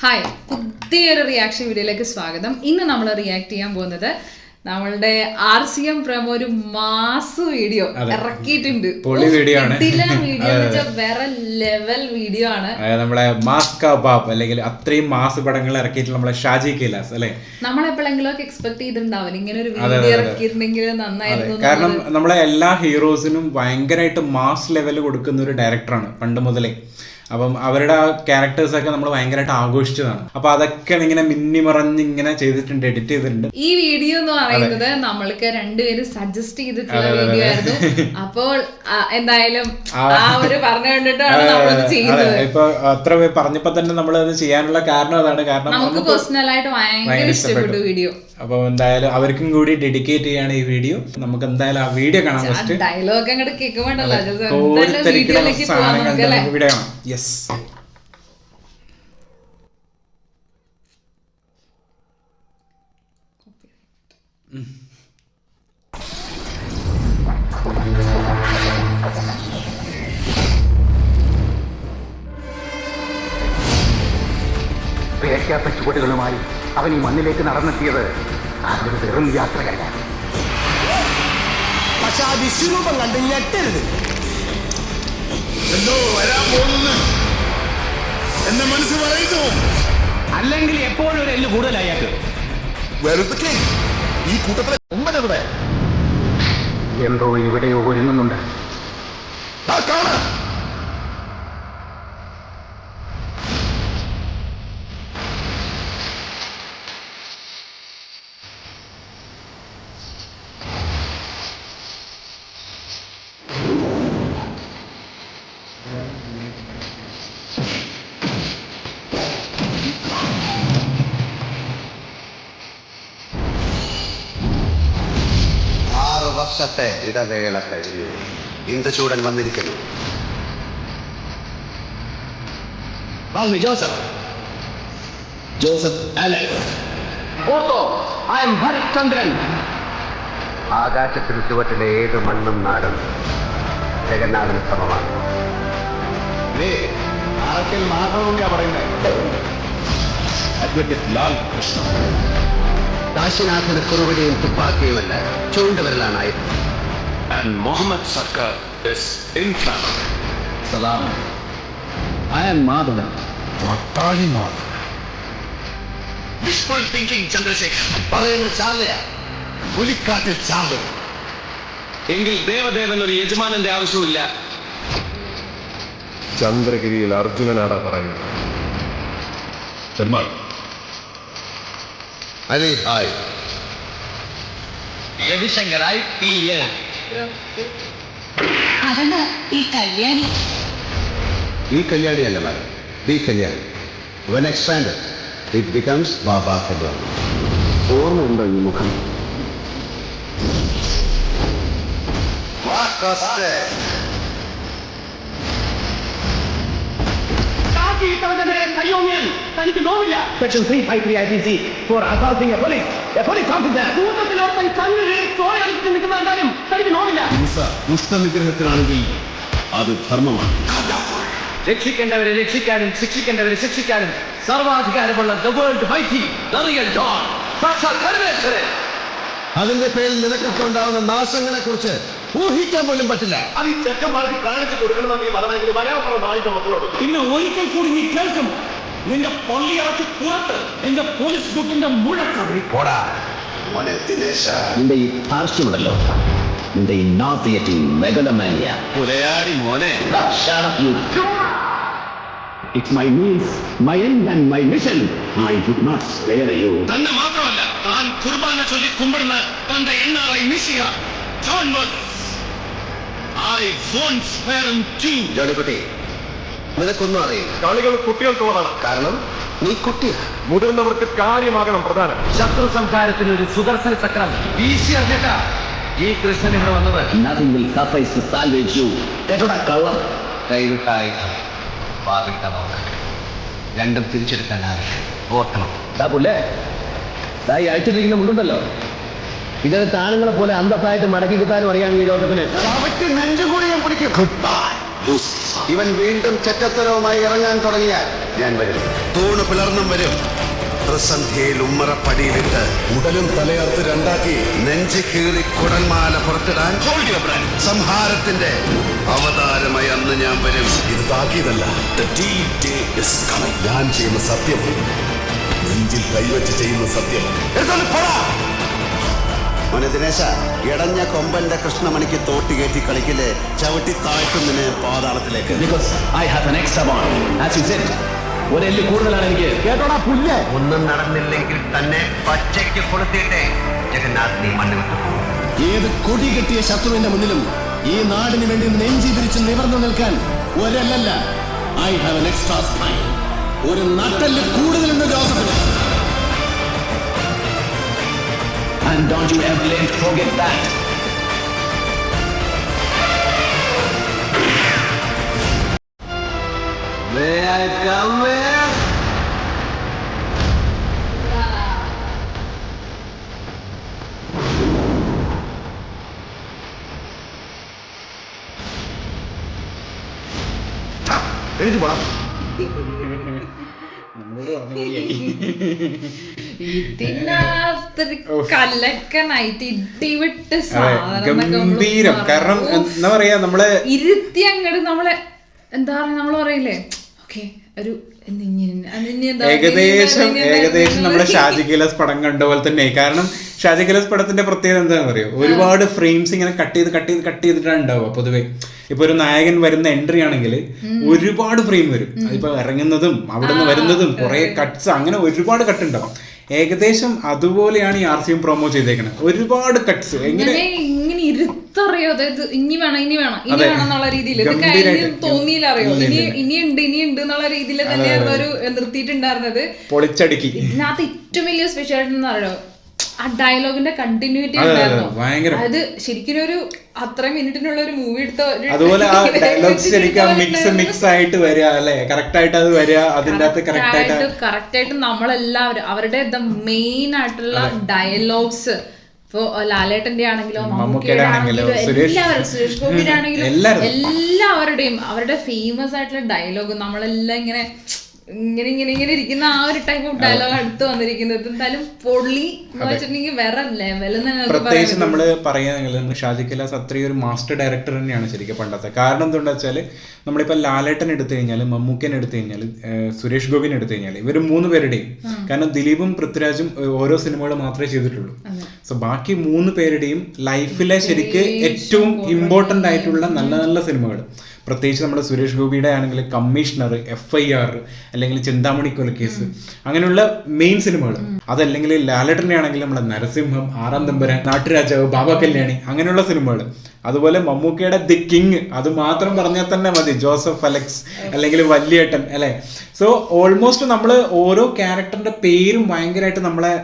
Hi, പുതിയൊരു reaction വീഡിയോയിലേക്ക് സ്വാഗതം. ഇന്ന് നമ്മൾ റിയാക്ട് ചെയ്യാൻ പോകുന്നത് നമ്മളുടെ RCM പ്രേമ ഒരു മാസ് വീഡിയോ ഇറക്കിയിട്ടുണ്ട്. വീഡിയോ ആണ്, വേറെ ലെവൽ വീഡിയോ ആണ്. നമ്മളെ മാസ്ക ബാബ് അല്ലെങ്കിൽ അത്രയും മാസ് പടങ്ങൾ ഇറക്കിയിട്ടുള്ള നമ്മളെ ഷാജി കൈലാസ് അല്ലെ. നമ്മളെപ്പോഴെങ്കിലും ഒക്കെ എക്സ്പെക്ട് ചെയ്തിട്ടുണ്ടാവില്ല ഇങ്ങനെ ഒരു വീഡിയോ ഇറക്കിയിട്ടുണ്ടെങ്കിൽ നന്നായിരുന്നു. കാരണം നമ്മളെ എല്ലാ ഹീറോസിനും ഭയങ്കരമായിട്ട് മാസ് ലെവൽ കൊടുക്കുന്ന ഒരു ഡയറക്ടറാണ് പണ്ട് മുതലേ. അപ്പം അവരുടെ ആ ക്യാരക്ടേഴ്സൊക്കെ നമ്മൾ ഭയങ്കരമായിട്ട് ആഘോഷിച്ചതാണ്. അപ്പൊ അതൊക്കെ ഇങ്ങനെ മിന്നി മറഞ്ഞ് ഇങ്ങനെ ചെയ്തിട്ടുണ്ട്, എഡിറ്റ് ചെയ്തിട്ടുണ്ട്. ഈ വീഡിയോ എന്ന് പറയുന്നത് നമ്മൾക്ക് രണ്ടുപേരും സജസ്റ്റ് ചെയ്തിട്ടുള്ള വീഡിയോ ആയിരുന്നു. അപ്പോൾ എന്തായാലും ആ ഒരു പറഞ്ഞു കണ്ടിട്ടാണ് നമ്മളത് ചെയ്യുന്നത്. ഇപ്പൊ അത്ര പറഞ്ഞപ്പോ തന്നെ നമ്മൾ അത് ചെയ്യാനുള്ള കാരണം അതാണ്. കാരണം നമുക്ക് പേഴ്സണലായിട്ട് ഭയങ്കര ഇഷ്ടപ്പെട്ടു വീഡിയോ. അപ്പൊ എന്തായാലും അവർക്കും കൂടി ഡെഡിക്കേറ്റ് ചെയ്യാണ് ഈ വീഡിയോ. നമുക്ക് എന്തായാലും ആ വീഡിയോ കാണാം. ഡയലോഗ് അങ്ങോട്ട് കേൾക്കുമ്പോണ്ടല്ലോ വീഡിയോ കാണാം. യെസ്, പേക്കാത്ത ചുവടുകളുമായി അവൻ ഈ മണ്ണിലേക്ക് നടന്നെത്തിയത് അതൊരു വെറും യാത്രയല്ല. പക്ഷെ ആ വിശ്വരൂപം കണ്ട് ഞെട്ടരുത്. എന്തോ വരാൻ പോകുന്നു എന്റെ മനസ്സ് പറയുന്നു. അല്ലെങ്കിൽ എപ്പോഴും ഒരു എല്ല് കൂടുതലായി വെറുതെ ഈ കൂട്ടത്തിലെ 9 എന്തോ ഇവിടെയോ ഒരുങ്ങുന്നുണ്ട്. വർഷത്തെ ഇടവേള കഴിഞ്ഞു ഇന്ദുചൂടൻ വന്നിരിക്കുന്നു. ഹരിചന്ദ്രൻ. ആകാശത്തിന് ചുവട്ടിലെ ഏത് മണ്ണും നാടും ജഗന്നാഥന് സമമാണ്. കാശിനാഥന് കുറുവടിയും തുപ്പാക്കിയുമല്ല, ചൂണ്ടുവരലാണായത്. And Muhammad Sarkar is inflammable. Salam. I am Madhavan. Matali Madhavan. Wishful thinking, Chandrasekhar. പറയുന്ന ചാവയ പുലിക്കാട്ടിൽ ചാവ്. എങ്കിൽ ദേവദേവൻ ഒരു യജമാനന്റെ ആവശ്യമില്ല. ചന്ദ്രഗിരിയിൽ അർജുനനാണ് പറയുന്നത്. അലി ഹായ്. രവിശങ്കറായി അതാണ് ഈ കല്യാണി. ഈ കല്യാണിയല്ല madam, the Kalyani. When expanded, it becomes Baba Kalyani. ഓർമ്മയുണ്ടോ ഈ മുഖം? തനിക്ക് നോവില്ല. Section 353 IPC for assaulting a police officer. കൂട്ടത്തിലോർത്തൻ ചന്ദ്രനെ ചോരടിച്ച് നിൽക്കുന്നതാലും തനിക്ക് നോവില്ല. ദുഷ്ടനിഗ്രഹത്തിനാണെങ്കിൽ അത് ധർമ്മമാണ്. രക്ഷിക്കേണ്ടവരെ രക്ഷിക്കാനും ശിക്ഷിക്കേണ്ടവരെ ശിക്ഷിക്കാനും സർവാധികാരമുള്ള the world mighty, the real John, സാക്ഷാൽ പരമേശ്വരൻ. അതിന്റെ പേരിൽ നിനക്കൊക്കെ ഉണ്ടാവുന്ന നാശങ്ങളെ കുറിച്ച് ഊഹിക്കാൻ പോലും പറ്റില്ല. അത് ഈ ചെക്കന്മാർക്ക് കാണിച്ചു കൊടുക്കണമെന്ന് പറഞ്ഞെങ്കിൽ വരാനുള്ള നാളിന്റെ മക്കളോട് ഇന്ന് ഒരിക്കൽ കൂടി നീ കേൾക്കും. നിന്റെ പൊള്ളിയിറക്കി പുറത്ത് നിന്റെ പോലീസ് ബുക്കിന്റെ മുഴക്കം. പോടാ മോനെ ദിനേശ. നിന്റെ ഈ ധാർഷ്ട്യമുണ്ടല്ലോ, നിന്റെ ഈ nauseating megalomania. പുലയാടി മോനെ. It's my means, my end and my mission. I would not spare you. തന്നെ മാത്രമല്ല, താൻ കുർബാന ചൊല്ലി കുമ്പിടുന്ന തന്റെ NRI Mishiha John Watts. I won't spare him too. Johnykutty, നിനക്കൊന്നും അറിയില്ല. കളികൾ കുട്ടികൾക്കുള്ളതാണ്. കാരണം നീ കുട്ടിയാണ്. മുതിർന്നവർക്ക് കാര്യമാകണം പ്രധാനം. ശത്രു സംഹാരത്തിന് ഒരു സുദർശന ചക്രം വീശിയറിഞ്ഞിട്ട ഈ കൃഷ്ണൻ ഇവിടെ വന്നത്. Nothing will suffice to salvage you. കേട്ടോടാ കള്ളം. കൈവിട്ടായി രണ്ടും തിരിച്ചെടുക്കാനാവില്ല. ഓർക്കണം. അയച്ചിട്ടിരിക്കുന്ന മുണ്ടുണ്ടല്ലോ, ഇതൊരു താണുങ്ങളെ പോലെ അന്തസ്സായിട്ട് മടക്കി കിട്ടാനും അറിയാം ഈ ലോകത്തിന്. നെഞ്ചുകൂടി ഞാൻ പിടിക്കും. Goodbye. ഇവൻ വീണ്ടും ചെറ്റത്തരവുമായി ഇറങ്ങാൻ തുടങ്ങിയാൽ ഞാൻ വരും. തൂണ് പിളർന്നും വരും. പ്രതിസന്ധിയിൽ ഉമ്മറപ്പടിയിലിട്ട് ഉടലും തലയർത്ത് രണ്ടാക്കി നെഞ്ചി കീറി കുടൽമാല പുറത്തിടാൻ സംഹാരത്തിന്റെ അവതാരമായി അന്ന് ഞാൻ വരും. ഇത് താക്കീതല്ല, ഞാൻ ചെയ്യുന്ന സത്യം, നെഞ്ചിൽ കൈവച്ച് ചെയ്യുന്ന സത്യം. മോനെ ദിനേശ, ഇടഞ്ഞ കൊമ്പന്റെ കൃഷ്ണമണിക്ക് തോട്ടി കയറ്റി കളിക്കില്ലേ, ചവിട്ടി താഴ്ത്തുന്നതിന് പാതാളത്തിലേക്ക്. Because I have an extra bond. As you said, ഒരു എല്ല് കൂടുതലാണ് എനിക്ക്. കേട്ടോടാ പുല്ല്. ഒന്നും നടന്നില്ലെങ്കിൽ തന്നെ പച്ചയ്ക്ക് കൊളുത്തിയിട്ടേ ജഗന്നാഥ് നീ മണ്ണ് വിട്ടു. ഏത് കൊടി കെട്ടിയ ശത്രുവിന്റെ മുന്നിലും ഈ നാടിന് വേണ്ടി നെഞ്ചി പിരിച്ച് നിവർന്നു നിൽക്കാൻ ഒരല്ലല്ല, I have an extra spine. ഒരു നട്ടല് കൂടുതലുണ്ട് ജോസഫിന്. And don't you ever let forget that. May I come in? എഴുതി പോണം. ഇതിനകത്തൊരു കലക്കനായിട്ട് ഇടിവിട്ട് സാധനം ഗംഭീരം. കാരണം എന്താ പറയാ, നമ്മള് ഇരുത്തി അങ്ങോട്ട് നമ്മളെ എന്താ പറയാ, നമ്മള് പറയില്ലേ ഓക്കെ ഒരു ഏകദേശം നമ്മുടെ ഷാജി കൈലാസ് പടം കണ്ട പോലെ തന്നെ. കാരണം ഷാജി കൈലാസ് പടത്തിന്റെ പ്രത്യേകത എന്താണെന്ന് അറിയോ, ഒരുപാട് ഫ്രെയിംസ് ഇങ്ങനെ കട്ട് ചെയ്തിട്ടാണ് ഉണ്ടാവുക. പൊതുവെ ഇപ്പൊ ഒരു നായകൻ വരുന്ന എൻട്രി ആണെങ്കിൽ ഒരുപാട് ഫ്രെയിം വരും. അതിപ്പോ ഇറങ്ങുന്നതും അവിടെ നിന്ന് വരുന്നതും കുറെ കട്ട്സ്, അങ്ങനെ ഒരുപാട് കട്ട് ഉണ്ടാവും. ഏകദേശം അതുപോലെയാണ് ഈ RCM പ്രൊമോ ചെയ്തേക്കുന്നത്. ഒരുപാട് കട്ട്സ് ഇങ്ങനെ ഇരുത്തറിയോ, അതായത് ഇനി വേണം എന്നുള്ള രീതിയിൽ തോന്നിയില്ല, അറിയോ ഇനിയുണ്ട് എന്നുള്ള രീതിയിൽ തന്നെയായിരുന്നു ഒരു നിർത്തിയിട്ടുണ്ടായിരുന്നത്. പൊളിച്ചടുക്കി. ഇതിനകത്ത് ഏറ്റവും വലിയ സ്പെഷ്യാലിറ്റി എന്ന് പറയുമോ, ആ ഡയലോഗിന്റെ കണ്ടിന്യൂറ്റി ഉണ്ടായിരുന്നു. അത് ശരിക്കും ഒരു അത്ര മിനിറ്റിനുള്ള ഒരു മൂവി എടുത്ത അതുപോലെ ആ ഡയലോഗ്സ് ശരിക്കും മിക്സ് ആയിട്ട് വരിക അല്ലെ, കറക്റ്റ് ആയിട്ട് അത് വരിക. അതിന്റെ അകത്ത് കറക്റ്റ് ആയിട്ട് നമ്മളെല്ലാവരും അവരുടെ മെയിൻ ആയിട്ടുള്ള ഡയലോഗ്സ്, ഇപ്പൊ ലാലേട്ടന്റെ ആണെങ്കിലോ മമ്മൂക്കയുടെ ആണെങ്കിലോ സുരേഷ് ഗോപിയുടെ ആണെങ്കിലും എല്ലാവരുടെയും അവരുടെ ഫേമസ് ആയിട്ടുള്ള ഡയലോഗ് നമ്മളെല്ലാം ഇങ്ങനെ ഇരിക്കുന്ന ആ ഒരു ടൈപ്പ് ഓഫ് ഡയലോഗ് അടുത്ത് വന്നിരിക്കുന്നത് എന്തായാലും പൊള്ളി എന്ന് വെച്ചിട്ടുണ്ടെങ്കിൽ വേറെ ലെവൽ. പ്രത്യേകിച്ച് നമ്മള് പറയാനെങ്കിൽ ഷാജി കൈലാസ് അത്രയും ഒരു മാസ്റ്റർ ഡയറക്ടർ തന്നെയാണ് ശരിക്കും പണ്ടത്തെ. കാരണം എന്താണെന്ന് വെച്ചാൽ നമ്മളിപ്പോ ലാലേട്ടൻ എടുത്തു കഴിഞ്ഞാൽ, മമ്മൂക്കൻ എടുത്തു കഴിഞ്ഞാൽ, സുരേഷ് ഗോപിനെ എടുത്തു കഴിഞ്ഞാൽ, ഇവർ 3 പേരുടെയും, കാരണം ദിലീപും പൃഥ്വിരാജും ഓരോ സിനിമകൾ മാത്രമേ ചെയ്തിട്ടുള്ളൂ. സോ ബാക്കി 3 പേരുടെയും ലൈഫിലെ ശരിക്ക് ഏറ്റവും ഇമ്പോർട്ടന്റ് ആയിട്ടുള്ള നല്ല നല്ല സിനിമകൾ, പ്രത്യേകിച്ച് നമ്മുടെ സുരേഷ് ഗോപിയുടെ ആണെങ്കിൽ കമ്മീഷണർ, FIR, അല്ലെങ്കിൽ ചിന്താമണി കൊലക്കേസ്, അങ്ങനെയുള്ള മെയിൻ സിനിമകൾ. അതല്ലെങ്കിൽ ലാലേട്ടന്റെ ആണെങ്കിൽ നമ്മളെ നരസിംഹം, 6-ാം തമ്പുരാൻ, നാട്ടുരാജാവ്, ബാബ കല്യാണി, അങ്ങനെയുള്ള സിനിമകൾ. അതുപോലെ മമ്മൂക്കയുടെ ദി കിങ്, അത് മാത്രം പറഞ്ഞാൽ തന്നെ മതി, ജോസഫ് അലക്സ് അല്ലെങ്കിൽ വല്യേട്ടൻ അല്ലെ. സോ ഓൾമോസ്റ്റ് നമ്മൾ ഓരോ ക്യാരക്ടറിന്റെ പേരും ഭയങ്കരമായിട്ട് നമ്മളെ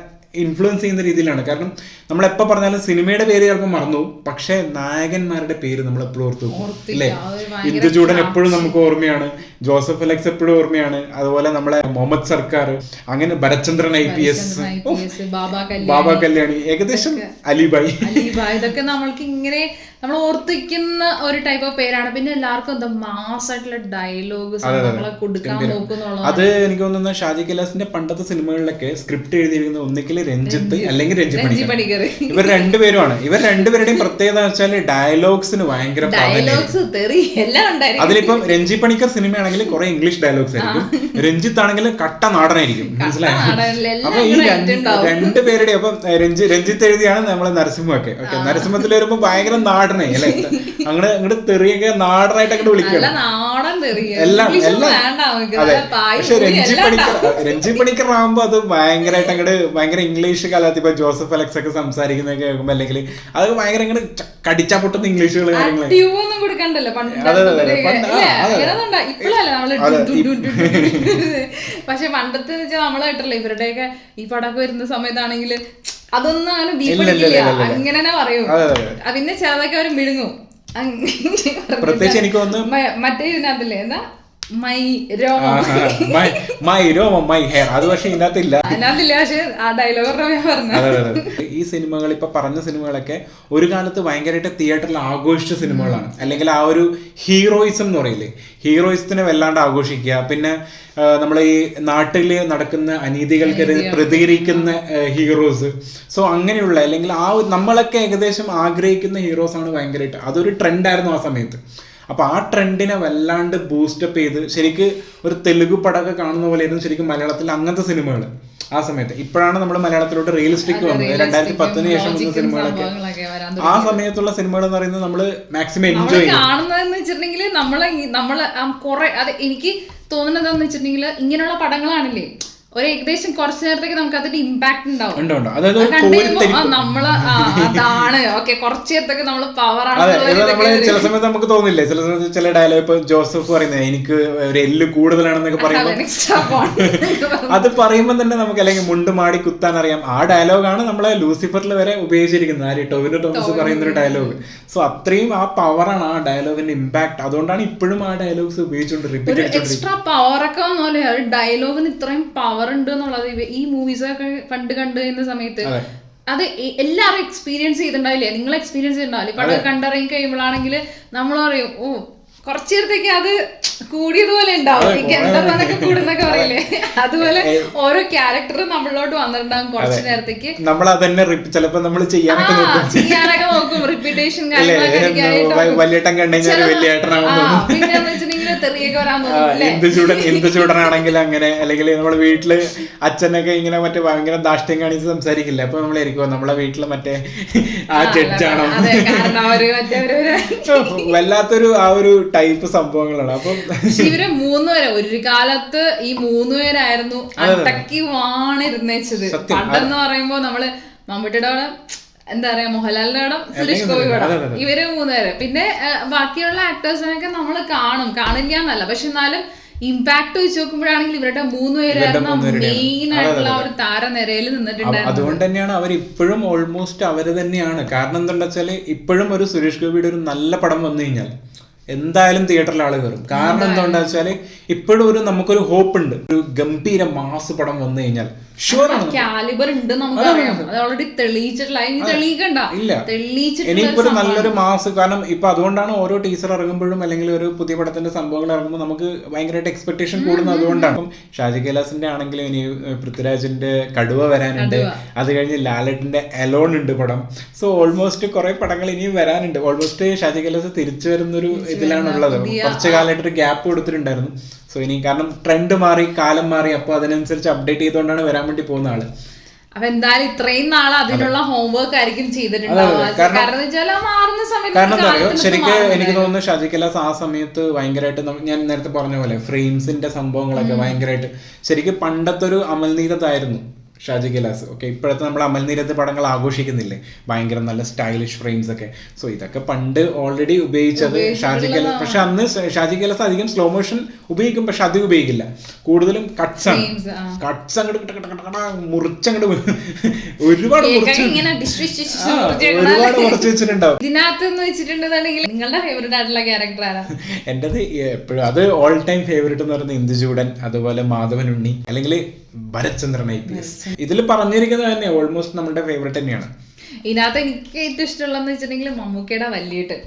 ഇൻഫ്ലുവൻസ് ചെയ്യുന്ന രീതിയിലാണ്. കാരണം നമ്മൾ എപ്പോൾ പറഞ്ഞാലും സിനിമയുടെ പേര് ചിലപ്പോൾ മറന്നു, പക്ഷെ നായകന്മാരുടെ പേര് നമ്മൾ എപ്പോഴും ഓർത്തു അല്ലേ. ഇന്ദുചൂടൻ എപ്പോഴും നമുക്ക് ഓർമ്മയാണ്, ജോസഫ് അലക്സ് എപ്പോഴും ഓർമ്മയാണ്, അതുപോലെ നമ്മളെ മുഹമ്മദ് സർക്കാർ, അങ്ങനെ ഭരചന്ദ്രൻ IPS, ബാബ കല്യാണി, ഏകദേശം അലിബായ്, ഇതൊക്കെ നമ്മൾക്ക് ഇങ്ങനെ നമ്മൾ ഓർത്തിക്കുന്ന ഒരു ടൈപ്പ് ഓഫ് പേരാണ്. പിന്നെ എല്ലാവർക്കും എന്താ മാസ് ആയിട്ടുള്ള ഡയലോഗ് കൊടുക്കാൻ നോക്കുന്നുള്ളത്. അത് എനിക്ക് തോന്നുന്നു ഷാജി കൈലാസിന്റെ പണ്ടത്തെ സിനിമകളിലൊക്കെ സ്ക്രിപ്റ്റ് എഴുതിയിരിക്കുന്നത് ഒന്നിക്കൽ രഞ്ജിത്ത് അല്ലെങ്കിൽ രഞ്ജി പണിക്കർ. ഇവർ രണ്ടുപേരുമാണ്. ഇവർ രണ്ടുപേരുടെയും പ്രത്യേകത വെച്ചാൽ ഡയലോഗ്സിന് ഭയങ്കര അതിലിപ്പം രഞ്ജി പണിക്കർ സിനിമയാണെങ്കിൽ കുറെ ഇംഗ്ലീഷ് ഡയലോഗ്സ് ആയിരിക്കും, രഞ്ജിത്ത് ആണെങ്കിൽ കട്ട നാടനായിരിക്കും. മനസ്സിലായോ? അപ്പൊ ഈ രണ്ടുപേരുടെ അപ്പം രഞ്ജിത്ത് എഴുതിയാണ് നമ്മളെ നരസിംഹമൊക്കെ. ഓക്കെ, നരസിംഹത്തിൽ വരുമ്പോ ഭയങ്കര നാടനായി അല്ലെ, അങ്ങോട്ട് തെറിയൊക്കെ നാടനായിട്ട് അങ്ങോട്ട് വിളിക്കണം എല്ലാം. അതെ, പക്ഷെ രഞ്ജി പണിക്കർ ആകുമ്പോ അത് ഭയങ്കരമായിട്ട് അങ്ങോട്ട് ഭയങ്കര ഇംഗ്ലീഷ് കാലത്ത് ഇപ്പൊ ജോസഫ് അലക്സ് ഒക്കെ സംസാരിക്കുന്നതൊക്കെ കേൾക്കുമ്പോ, അല്ലെങ്കിൽ അതൊക്കെ ഭയങ്കര ഇങ്ങനെ കടിച്ചാ പൊട്ടുന്ന ഇംഗ്ലീഷുകൾ കാര്യങ്ങൾ. പക്ഷെ പണ്ടത്തെ നമ്മള് കേട്ടല്ലോ ഇവരുടെയൊക്കെ ഈ പടമൊക്കെ വരുന്ന സമയത്താണെങ്കിൽ അതൊന്നും അങ്ങനെ അങ്ങനെ തന്നെ പറയും. പിന്നെ ചെറുതൊക്കെ അവര് മിഴുങ്ങും. പ്രത്യേകിച്ച് എനിക്ക് തോന്നുന്നു മറ്റേ ഇതിനകത്തില്ലേ എന്താ മൈ രോമം മൈ ഹെയർ, അത് പക്ഷെ ഇതിനകത്തില്ല. അതിനകത്തില്ല, പക്ഷെ ആ ഡയലോഗ് പറഞ്ഞു. ഈ സിനിമകൾ, ഇപ്പൊ പറഞ്ഞ സിനിമകളൊക്കെ ഒരു കാലത്ത് ഭയങ്കരമായിട്ട് തിയേറ്ററിൽ ആഘോഷിച്ച സിനിമകളാണ്. അല്ലെങ്കിൽ ആ ഒരു ഹീറോയിസം എന്ന് പറയില്ലേ, ഹീറോയിസത്തിനെ വല്ലാണ്ട് ആഘോഷിക്കുക. പിന്നെ നമ്മൾ ഈ നാട്ടിൽ നടക്കുന്ന അനീതികൾക്കെതിരെ പ്രതികരിക്കുന്ന ഹീറോസ്. സോ അങ്ങനെയുള്ള, അല്ലെങ്കിൽ ആ നമ്മളൊക്കെ ഏകദേശം ആഗ്രഹിക്കുന്ന ഹീറോസ് ആണ് ഭയങ്കരമായിട്ട്. അതൊരു ട്രെൻഡായിരുന്നു ആ സമയത്ത്. അപ്പൊ ആ ട്രെൻഡിനെ വല്ലാണ്ട് ബൂസ്റ്റപ്പ് ചെയ്ത് ശരിക്ക് ഒരു തെലുഗു പടമൊക്കെ കാണുന്ന പോലെയായിരുന്നു ശരിക്കും മലയാളത്തിൽ അങ്ങനത്തെ സിനിമകൾ ആ സമയത്ത്. ഇപ്പോഴാണ് നമ്മൾ മലയാളത്തിലോട്ട് റിയലിസ്റ്റിക് വന്നത്. 2010 ശേഷം വന്ന സിനിമകളൊക്കെ, ആ സമയത്തുള്ള സിനിമകൾ എന്ന് പറയുന്നത് നമ്മള് മാക്സിമം എൻജോയ് കാണുന്നതെന്ന് വെച്ചിട്ടുണ്ടെങ്കിൽ നമ്മളെ കുറെ, അത് എനിക്ക് തോന്നുന്നത് എന്താന്ന് വെച്ചിട്ടുണ്ടെങ്കിൽ ഇങ്ങനെയുള്ള പടങ്ങളാണില്ലേ ഒരു ഏകദേശം കുറച്ചു നേരത്തേക്ക് നമുക്ക് അതിന്റെ ഇമ്പാക്ട് ഉണ്ടാവും. നമ്മള് അതാണ് ഓക്കെ, കുറച്ചു നേരത്തേക്ക് നമ്മള് പവറാണ്. ചില സമയത്ത് നമുക്ക് തോന്നില്ലേ, ചില സമയത്ത് ചില ഡയലോഗ്, ഇപ്പൊ ജോസഫ് പറയുന്നത് എനിക്ക് ഒരു എല്ല് കൂടുതലാണെന്നൊക്കെ പറയുമ്പോൾ അത് പറയുമ്പോൾ തന്നെ നമുക്ക് അല്ലെങ്കിൽ മുണ്ട് മാടി കുത്താൻ അറിയാം. ആ ഡയലോഗാണ് നമ്മളെ ലൂസിഫറിൽ വരെ ഉപയോഗിച്ചിരിക്കുന്നത്. ആര് ടൊവിനോ തോമസ് പറയുന്ന ഒരു ഡയലോഗ്. സോ അത്രയും ആ പവറാണ് ആ ഡയലോഗിന്റെ ഇമ്പാക്ട്. അതുകൊണ്ടാണ് ഇപ്പോഴും ആ ഡയലോഗ്സ് ഉപയോഗിച്ചുകൊണ്ട് റിപ്പീറ്റ് എക്സ്ട്രാ പവറൊക്കെ വന്നോലെ ഡയലോഗിന് ഇത്രയും പവർ ഉണ്ട് എന്നുള്ളത് ഈ മൂവീസൊക്കെ കണ്ടു കഴിയുന്ന സമയത്ത് അത് എല്ലാവരും എക്സ്പീരിയൻസ് ചെയ്തിട്ടുണ്ടാവില്ലേ, നിങ്ങൾ എക്സ്പീരിയൻസ് ചെയ്തിട്ടുണ്ടാവില്ലേ. പടം കണ്ടിറങ്ങി കഴിയുമ്പോഴാണെങ്കിൽ നമ്മൾ പറയും ഓ കുറച്ചു നേരത്തേക്ക് അത് കൂടിയതുപോലെ ഉണ്ടാവും, ഗന്ധർവനൊക്കെ കൂടുന്നൊക്കെ പറയില്ലേ, അതുപോലെ ഓരോ ക്യാരക്ടറും നമ്മളിലോട്ട് വന്നിട്ടുണ്ടാകും കുറച്ചു നേരത്തേക്ക്. നമ്മൾ അതന്നെ ചിലപ്പോ നമ്മൾ ചെയ്യാനൊക്കെ നോക്കും, റിപ്പീറ്റേഷൻ പിന്നെ തെറിയൊക്കെ വരാൻ എന്ത് ചൂടനാണെങ്കിൽ അങ്ങനെ, അല്ലെങ്കിൽ നമ്മളെ വീട്ടില് അച്ഛനൊക്കെ ഇങ്ങനെ മറ്റേ ഭയങ്കര ദാഷ്ട്യം കാണിച്ച് സംസാരിക്കില്ല. അപ്പൊ നമ്മളായിരിക്കും നമ്മളെ വീട്ടില് മറ്റേ ആ ജഡ്ജാണോ, വല്ലാത്തൊരു ആ ഒരു ടൈപ്പ് സംഭവങ്ങളാണ്. അപ്പം ഇവര് 3 പേരെ ഒരു കാലത്ത് ഈ 3 പേരായിരുന്നു അട്ടക്കി വാണിരുന്നേച്ചത്. പണ്ടെന്ന് പറയുമ്പോ നമ്മള് മമ്മൂട്ടിയുടെ അവിടെ എന്താ പറയാ, മോഹൻലാലിന്റെ പടം, സുരേഷ് ഗോപി പടം, ഇവര് 3 പേര്. പിന്നെ ബാക്കിയുള്ള ആക്ടേഴ്സിനൊക്കെ നമ്മൾ കാണില്ല എന്നല്ല, പക്ഷെ എന്നാലും ഇമ്പാക്ട് വെച്ച് നോക്കുമ്പോഴാണെങ്കിൽ ഇവരുടെ 3 പേരായിരുന്നു മെയിൻ ആയിട്ടുള്ള ഒരു താരനിരയിൽ നിന്നിട്ടുണ്ടായിരുന്നു. അതുകൊണ്ട് തന്നെയാണ് അവർ ഇപ്പോഴും ഓൾമോസ്റ്റ് അവര് തന്നെയാണ്. കാരണം എന്താ വെച്ചാല് ഇപ്പോഴും ഒരു സുരേഷ് ഗോപിയുടെ ഒരു നല്ല പടം വന്നു കഴിഞ്ഞാൽ എന്തായാലും തിയേറ്ററിൽ ആള് കയറും. കാരണം എന്താ വെച്ചാല് ഇപ്പോഴും ഒരു നമുക്കൊരു ഹോപ്പ് ഉണ്ട്, ഒരു ഗംഭീര മാസ് പടം വന്നു കഴിഞ്ഞാൽ കാലിബർ ഉണ്ട് നമുക്കറിയാം, അത് ഓൾറെഡി തെളിയിച്ചിട്ടില്ല, ഇനിയിപ്പോ നല്ലൊരു മാസ്. കാരണം ഇപ്പൊ അതുകൊണ്ടാണ് ഓരോ ടീസർ ഇറങ്ങുമ്പോഴും അല്ലെങ്കിൽ ഒരു പുതിയ പടത്തിന്റെ സംഭവങ്ങൾ ഇറങ്ങുമ്പോൾ നമുക്ക് ഭയങ്കരമായിട്ട് എക്സ്പെക്ടേഷൻ കൂടുന്നത് അതുകൊണ്ടാണ്. ഇപ്പം ഷാജി കൈലാസിന്റെ ആണെങ്കിലും ഇനി പൃഥ്വിരാജിന്റെ കടുവ വരാനുണ്ട്, അത് കഴിഞ്ഞ് ലാലേട്ടന്റെ എലോൺ ഉണ്ട് പടം. സോ ഓൾമോസ്റ്റ് കുറെ പടങ്ങൾ ഇനിയും വരാനുണ്ട്. ഓൾമോസ്റ്റ് ഷാജി കൈലാസ് തിരിച്ചു വരുന്നൊരു ഇതിലാണുള്ളത്. കുറച്ചു കാലമായിട്ട് ഒരു ഗ്യാപ്പ് കൊടുത്തിട്ടുണ്ടായിരുന്നു. സോ ഇനി കാരണം ട്രെൻഡ് മാറി, കാലം മാറി, അപ്പൊ അതിനനുസരിച്ച് അപ്ഡേറ്റ് ചെയ്തുകൊണ്ടാണ് വരാൻ വേണ്ടി പോകുന്ന ആള്. അപ്പൊ എന്തായാലും ഇത്രയും നാൾ അതിനുള്ള ഹോംവർക്ക് ആയിരിക്കും ചെയ്തിട്ടുണ്ടാവുക. കാരണം എന്താ പറയുക, ശരിക്കും എനിക്ക് തോന്നുന്നു ഷാജി കൈലാസ് ആ സമയത്ത് ഭയങ്കരമായിട്ട് ഞാൻ നേരത്തെ പറഞ്ഞ പോലെ ഫ്രെയിംസിന്റെ സംഭവങ്ങളൊക്കെ ഭയങ്കരമായിട്ട് ശരിക്കും പണ്ടത്തെ ഒരു അമൽനീരത്തായിരുന്നു ഷാജി കൈലാസ്. ഓക്കെ, ഇപ്പോഴത്തെ നമ്മൾ അമൽനീരത്ത് പടങ്ങൾ ആഘോഷിക്കുന്നില്ലേ, ഭയങ്കര നല്ല സ്റ്റൈലിഷ് ഫ്രെയിംസ് ഒക്കെ. സോ ഇതൊക്കെ പണ്ട് ഓൾറെഡി ഉപയോഗിച്ചത് ഷാജി കൈലാസ്. പക്ഷെ അന്ന് ഷാജി കൈലാസ് അധികം സ്ലോ മോഷൻ ഉപയോഗിക്കും, പക്ഷെ അത് ഉപയോഗിക്കില്ല, കൂടുതലും കട്ട്സ് ആണ്. കട്ട്സ് അങ്ങോട്ട് മുറിച്ചങ്ങോട്ട് ഒരുപാട് മുറിച്ച് വെച്ചിട്ടുണ്ടാവും. ഇതിനകത്ത് വെച്ചിട്ടുണ്ടെന്നുണ്ടെങ്കിൽ നിങ്ങളുടെ ഫേവറേറ്റ് ആയിട്ടുള്ള ക്യാരക്ടർ ആരാ? എന്റേത് എപ്പോഴും അത് ഓൾ ടൈം ഫേവറേറ്റ് എന്ന് പറയുന്നത് ഇന്ദുചൂടൻ, അതുപോലെ മാധവൻ ഉണ്ണി, അല്ലെങ്കിൽ ഭരത്ചന്ദ്രൻ IPS. ഇതിൽ പറഞ്ഞിരിക്കുന്നത് തന്നെ ഓൾമോസ്റ്റ് നമ്മുടെ ഫേവറേറ്റ് തന്നെയാണ്. ഇതിനകത്ത് എനിക്ക് ഏറ്റവും ഇഷ്ടമുള്ളതെന്ന് വെച്ചിട്ടുണ്ടെങ്കിൽ മമ്മൂക്കയുടെ വല്യേട്ടൻ,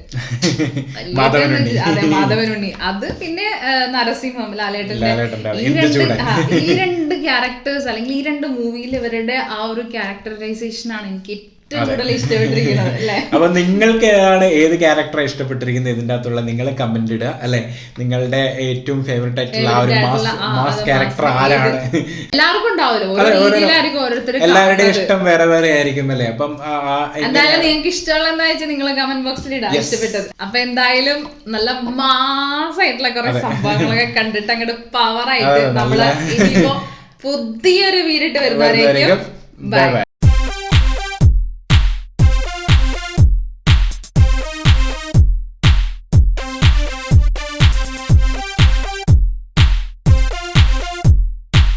അതെ മാധവനുണ്ണി, അത് പിന്നെ നരസിംഹം, ലാലേട്ടന്റെ ഈ 2 ക്യാരക്ടേഴ്സ് അല്ലെങ്കിൽ ഈ 2 മൂവിയിൽ ഇവരുടെ ആ ഒരു ക്യാരക്ടറൈസേഷൻ ആണ് എനിക്ക് അപ്പൊ നിങ്ങൾക്ക് ഏത് ക്യാരക്ടറാണ് ഇഷ്ടപ്പെട്ടിരിക്കുന്നത് ഇതിന്റെ അകത്തുള്ള നിങ്ങൾ കമന്റ് ഇടുക അല്ലെ. നിങ്ങളുടെ ഏറ്റവും ഫേവറേറ്റ് ആയിട്ടുള്ള ആ ഒരു മാസ് ക്യാരക്ടർ ആരാണ്? എല്ലാവരുടെയും ഇഷ്ടം വേറെ വേറെ ആയിരിക്കും അല്ലെ. അപ്പം എന്തായാലും നിങ്ങൾക്ക് ഇഷ്ടമുള്ള നിങ്ങൾ കമന്റ് ബോക്സിൽ ഇടാം ഇഷ്ടപ്പെട്ടത്. അപ്പൊ എന്തായാലും നല്ല മാസായിട്ടുള്ള കുറെ സംഭവങ്ങളൊക്കെ കണ്ടിട്ട് അങ്ങോട്ട് പവറായിട്ട് നമ്മള് ഇനിയിപ്പോ പുതിയൊരു വീടിട്ട് വരുന്നവരേക്കും ബൈ.